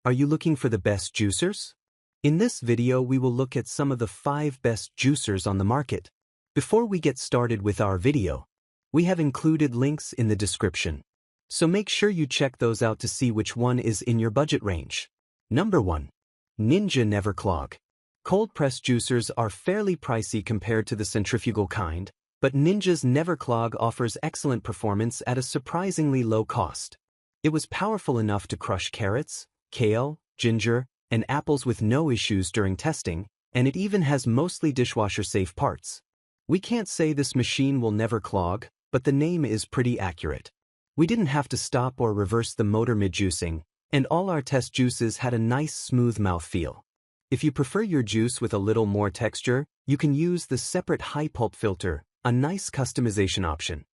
Are you looking for the best juicers? In this video we will look at some of the 5 best juicers on the market. Before we get started with our video, we have included links in the description. So make sure you check those out to see which one is in your budget range. Number 1. Ninja NeverClog. Cold-pressed juicers are fairly pricey compared to the centrifugal kind, but Ninja's NeverClog offers excellent performance at a surprisingly low cost. It was powerful enough to crush carrots, kale, ginger, and apples with no issues during testing, and it even has mostly dishwasher-safe parts. We can't say this machine will never clog, but the name is pretty accurate. We didn't have to stop or reverse the motor mid-juicing, and all our test juices had a nice smooth mouthfeel. If you prefer your juice with a little more texture, you can use the separate high pulp filter, a nice customization option.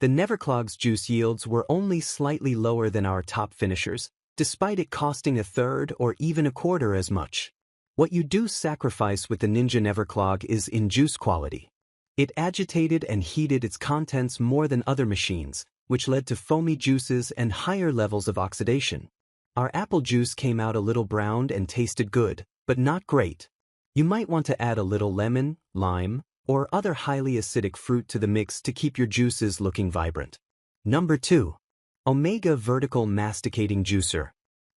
The NeverClog's juice yields were only slightly lower than our top finishers, despite it costing a third or even a quarter as much. What you do sacrifice with the Ninja NeverClog is in juice quality. It agitated and heated its contents more than other machines, which led to foamy juices and higher levels of oxidation. Our apple juice came out a little browned and tasted good, but not great. You might want to add a little lemon, lime, or other highly acidic fruit to the mix to keep your juices looking vibrant. Number 2. Omega Vertical Masticating Juicer.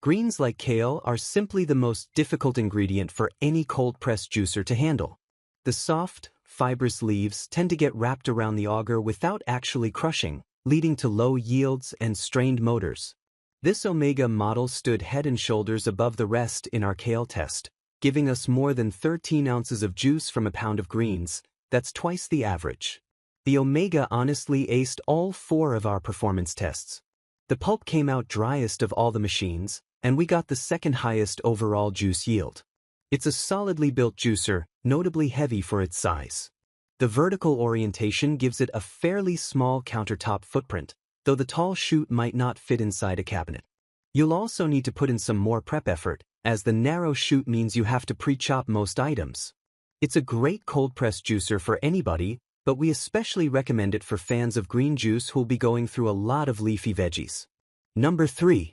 Greens like kale are simply the most difficult ingredient for any cold-pressed juicer to handle. The soft, fibrous leaves tend to get wrapped around the auger without actually crushing, leading to low yields and strained motors. This Omega model stood head and shoulders above the rest in our kale test, giving us more than 13 ounces of juice from a pound of greens. That's twice the average. The Omega honestly aced all 4 of our performance tests. The pulp came out driest of all the machines, and we got the second highest overall juice yield. It's a solidly built juicer, notably heavy for its size. The vertical orientation gives it a fairly small countertop footprint, though the tall chute might not fit inside a cabinet. You'll also need to put in some more prep effort, as the narrow chute means you have to pre-chop most items. It's a great cold-pressed juicer for anybody, but we especially recommend it for fans of green juice who'll be going through a lot of leafy veggies. Number 3.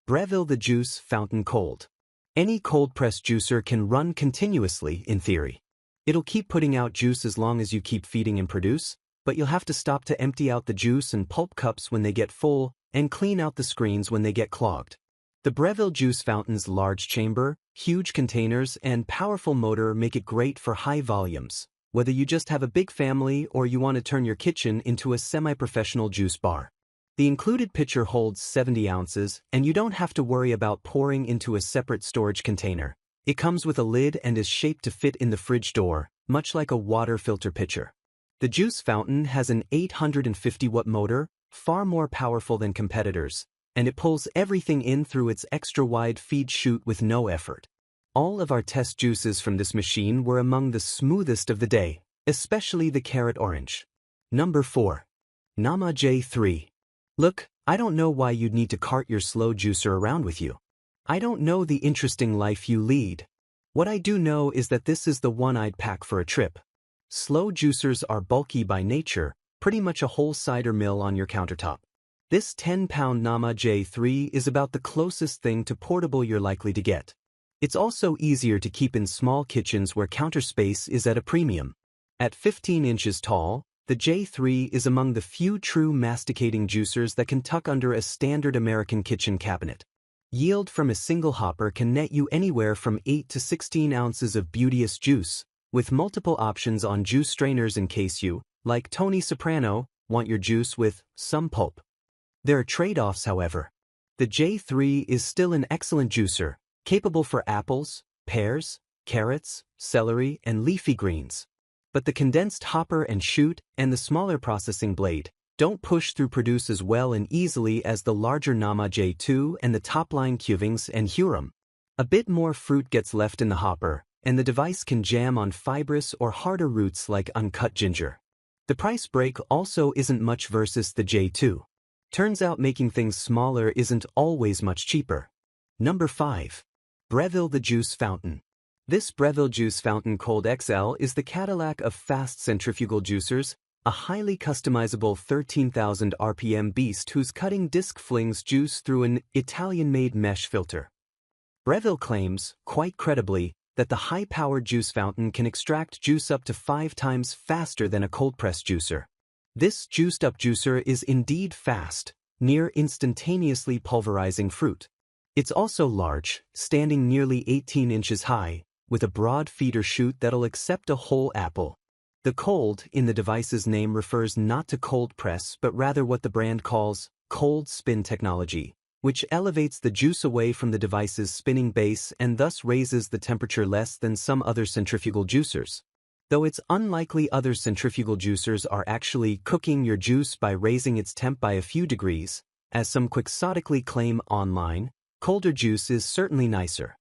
Breville the Juice Fountain Cold. Any cold-pressed juicer can run continuously, in theory. It'll keep putting out juice as long as you keep feeding and produce, but you'll have to stop to empty out the juice and pulp cups when they get full, and clean out the screens when they get clogged. The Breville Juice Fountain's large chamber, huge containers, and powerful motor make it great for high volumes, whether you just have a big family or you want to turn your kitchen into a semi-professional juice bar. The included pitcher holds 70 ounces, and you don't have to worry about pouring into a separate storage container. It comes with a lid and is shaped to fit in the fridge door, much like a water filter pitcher. The juice fountain has an 850-watt motor, far more powerful than competitors, and it pulls everything in through its extra-wide feed chute with no effort. All of our test juices from this machine were among the smoothest of the day, especially the carrot orange. Number 4. Nama J3. Look, I don't know why you'd need to cart your slow juicer around with you. I don't know the interesting life you lead. What I do know is that this is the one I'd pack for a trip. Slow juicers are bulky by nature, pretty much a whole cider mill on your countertop. This 10-pound Nama J3 is about the closest thing to portable you're likely to get. It's also easier to keep in small kitchens where counter space is at a premium. At 15 inches tall, the J3 is among the few true masticating juicers that can tuck under a standard American kitchen cabinet. Yield from a single hopper can net you anywhere from 8 to 16 ounces of beauteous juice, with multiple options on juice strainers in case you, like Tony Soprano, want your juice with some pulp. There are trade-offs, however. The J3 is still an excellent juicer, capable for apples, pears, carrots, celery, and leafy greens. But the condensed hopper and chute and the smaller processing blade don't push through produce as well and easily as the larger Nama J2 and the top-line Cuvings and Huron. A bit more fruit gets left in the hopper, and the device can jam on fibrous or harder roots like uncut ginger. The price break also isn't much versus the J2. Turns out making things smaller isn't always much cheaper. Number 5. Breville the Juice Fountain. This Breville Juice Fountain Cold XL is the Cadillac of fast centrifugal juicers, a highly customizable 13,000 RPM beast whose cutting disc flings juice through an Italian-made mesh filter. Breville claims, quite credibly, that the high-powered juice fountain can extract juice up to 5 times faster than a cold-press juicer. This juiced-up juicer is indeed fast, near instantaneously pulverizing fruit. It's also large, standing nearly 18 inches high, with a broad feeder chute that'll accept a whole apple. The cold in the device's name refers not to cold press but rather what the brand calls cold spin technology, which elevates the juice away from the device's spinning base and thus raises the temperature less than some other centrifugal juicers. Though it's unlikely other centrifugal juicers are actually cooking your juice by raising its temp by a few degrees, as some quixotically claim online, colder juice is certainly nicer.